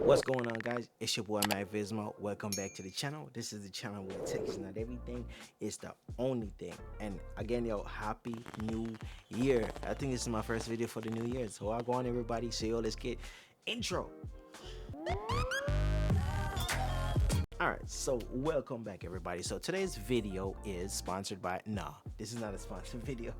What's going on, guys? It's your boy Mac Vismo. Welcome back to the channel. This is the channel where tech is not everything, it's the only thing. And again, yo, happy new year. I think this is my first video for the new year, so I'll go on, everybody. So yo, let's get intro. Alright, so welcome back, everybody. So today's video is sponsored by this is not a sponsored video.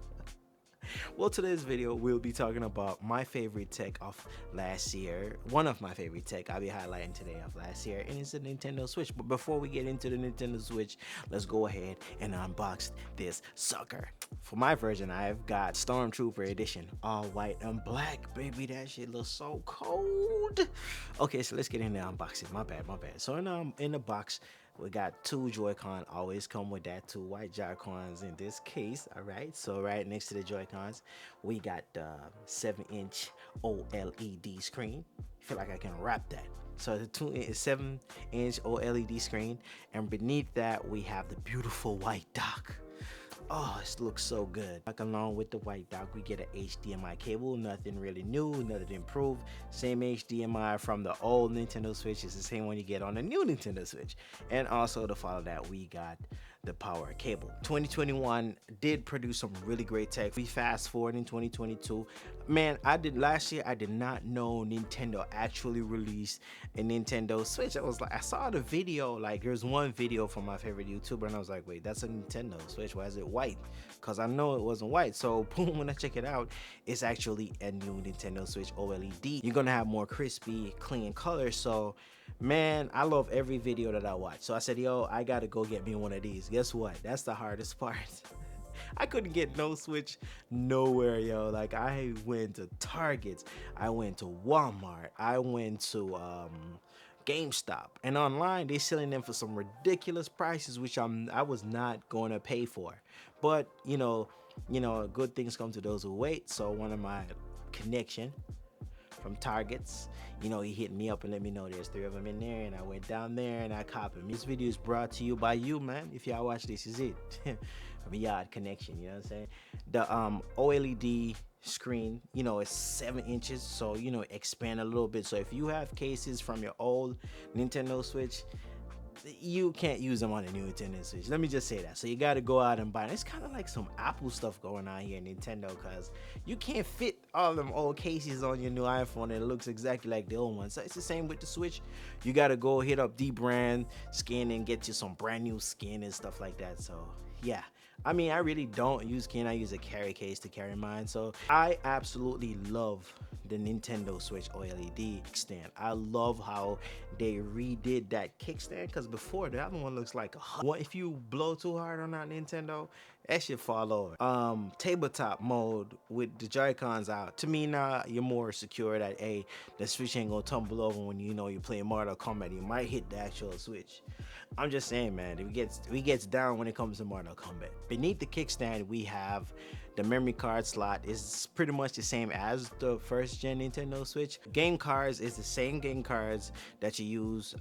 Well, today's video we'll be talking about my favorite tech of last year. One of my favorite tech I'll be highlighting today of last year, and it's the Nintendo Switch. But before we get into the Nintendo Switch, let's go ahead and unbox this sucker. For my version, I've got Stormtrooper Edition, all white and black, baby. That shit looks so cold. Okay, so let's get into unboxing. My bad. So in the box, we got two Joy-Con, always come with that, two white Joy-Cons in this case. All right, so right next to the Joy-Cons, we got the 7-inch OLED screen. I feel like I can wrap that. So the 7-inch OLED screen, and beneath that we have the beautiful white dock. Oh, this looks so good. Like, along with the white dock, we get an HDMI cable. Nothing really new, nothing improved. Same HDMI from the old Nintendo Switch is the same one you get on the new Nintendo Switch. And also to follow that, we got the power cable. 2021 did produce some really great tech. We fast forward in 2022. Man, last year I did not know Nintendo actually released a Nintendo Switch. I saw the video, like there's one video from my favorite YouTuber, and I was like, wait, that's a Nintendo Switch, why is it white? Because I know it wasn't white. So boom, when I check it out, it's actually a new Nintendo Switch OLED. You're gonna have more crispy, clean colors. So man, I love every video that I watch. So I said, yo, I gotta go get me one of these. Guess what? That's the hardest part. I couldn't get no Switch nowhere, yo. Like, I went to Targets, I went to Walmart, I went to GameStop, and online they're selling them for some ridiculous prices, which I was not going to pay for. But you know, good things come to those who wait. So one of my connection from Targets, he hit me up and let me know there's 3 of them in there, and I went down there and I copied them. This video is brought to you by you, man. If y'all watch this, is it from Yard Connection, you know what I'm saying? The OLED screen, it's 7 inches, so expand a little bit. So if you have cases from your old Nintendo Switch, you can't use them on a new Nintendo Switch. Let me just say that. So you got to go out and buy it. It's kind of like some Apple stuff going on here in Nintendo, because you can't fit all them old cases on your new iPhone, and it looks exactly like the old one. So it's the same with the Switch. You got to go hit up D-Brand Skin and get you some brand new skin and stuff like that. So yeah, I mean, I really don't use skin. I use a carry case to carry mine. So I absolutely love the Nintendo Switch OLED kickstand. I love how they redid that kickstand, because before the other one looks like if you blow too hard on that Nintendo, that shit fall over. Tabletop mode with the Joy-Cons out, to me now, you're more secure that the Switch ain't gonna tumble over when you're playing Mortal Kombat. You might hit the actual Switch. I'm just saying, man, we gets down when it comes to Mortal Kombat. Beneath the kickstand, we have the memory card slot. Is pretty much the same as the first gen Nintendo Switch. Game cards is the same game cards that you use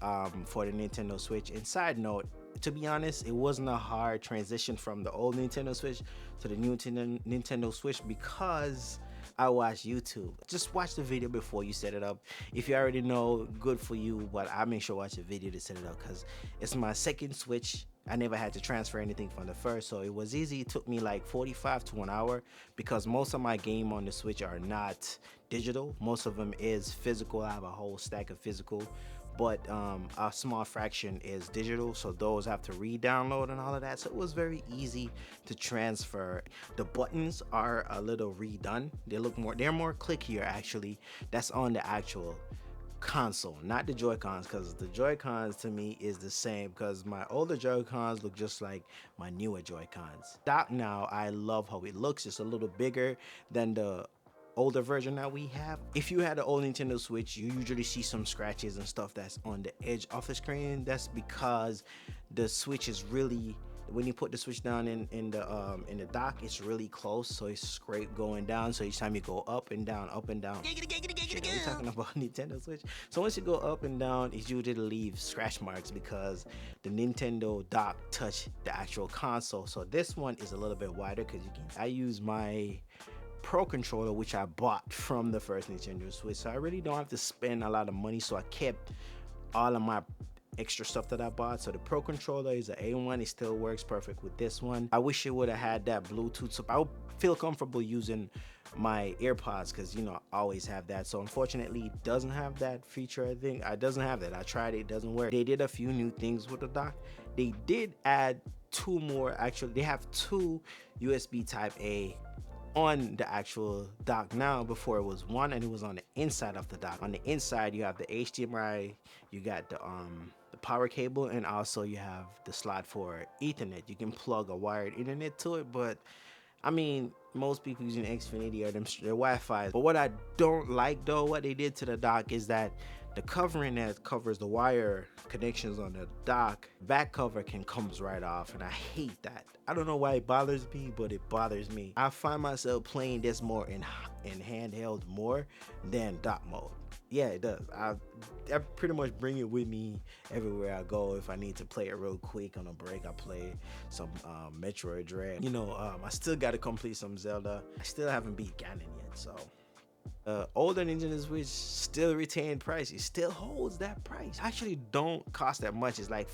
for the Nintendo Switch. And side note, to be honest, it wasn't a hard transition from the old Nintendo Switch to the new Nintendo Switch, because I watch YouTube. Just watch the video before you set it up. If you already know, good for you, but I make sure watch the video to set it up, because it's my second Switch. I never had to transfer anything from the first, so it was easy. It took me like 45 to an hour, because most of my game on the Switch are not digital. Most of them is physical. I have a whole stack of physical, but a small fraction is digital, so those have to re-download and all of that. So it was very easy to transfer. The buttons are a little redone. They're more clickier, actually. That's on the actual console, not the Joy-Cons, because the Joy-Cons to me is the same, because my older Joy-Cons look just like my newer Joy-Cons. Dock now, I love how it looks. It's a little bigger than the older version that we have. If you had an old Nintendo Switch, you usually see some scratches and stuff that's on the edge of the screen. That's because the Switch is really, when you put the Switch down in the dock, it's really close, so it's scrape going down. So each time you go up and down, up and down. We're talking about Nintendo Switch. So once you go up and down, it usually leaves scratch marks, because the Nintendo dock touched the actual console. So this one is a little bit wider, because I use my Pro controller, which I bought from the first Nintendo Switch, so I really don't have to spend a lot of money. So I kept all of my extra stuff that I bought. So the Pro controller is an A1. It still works perfect with this one. I wish it would have had that Bluetooth, so I would feel comfortable using my AirPods, because you know I always have that. So unfortunately it doesn't have that feature. I think it doesn't have that. I tried it, it doesn't work. They did a few new things with the dock. They did add two more. Actually, they have two USB type A on the actual dock now. Before it was one, and it was on the inside of the dock. On the inside you have the HDMI, you got the power cable, and also you have the slot for Ethernet. You can plug a wired internet to it, but I mean, most people using Xfinity or their Wi-Fi. But what I don't like though, what they did to the dock, is that the covering that covers the wire connections on the dock, back cover comes right off, and I hate that. I don't know why it bothers me, but it bothers me. I find myself playing this more in handheld more than dock mode. Yeah, it does. I pretty much bring it with me everywhere I go. If I need to play it real quick on a break, I play some Metroid Dread. You know, I still got to complete some Zelda. I still haven't beat Ganon yet, so. Older Nintendo Switch still retain price. It still holds that price. Actually don't cost that much. It's like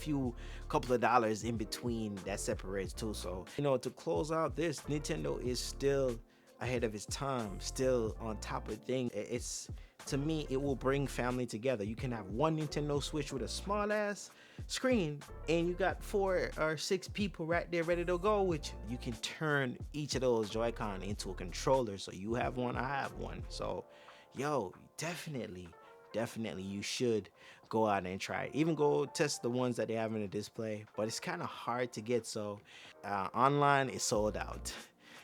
couple of dollars in between that separates too. So, you know, to close out this, Nintendo is still ahead of its time, still on top of things. It's, to me, it will bring family together. You can have one Nintendo Switch with a small ass screen, and you got 4 or 6 people right there ready to go with you. You can turn each of those Joy-Con into a controller. So you have one, I have one. So yo, definitely you should go out and try it. Even go test the ones that they have in the display, but it's kind of hard to get. So online is sold out,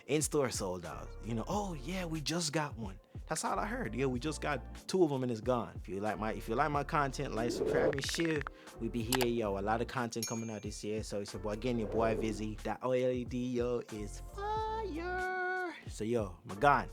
in store sold out. You know, oh yeah, we just got one. That's all I heard. Yeah, we just got 2 of them and it's gone. If you like my content, like, subscribe, and share. We be here, yo. A lot of content coming out this year. So it's your boy, again, your boy Vizzy. That OLED, yo, is fire. So yo, I'm gone.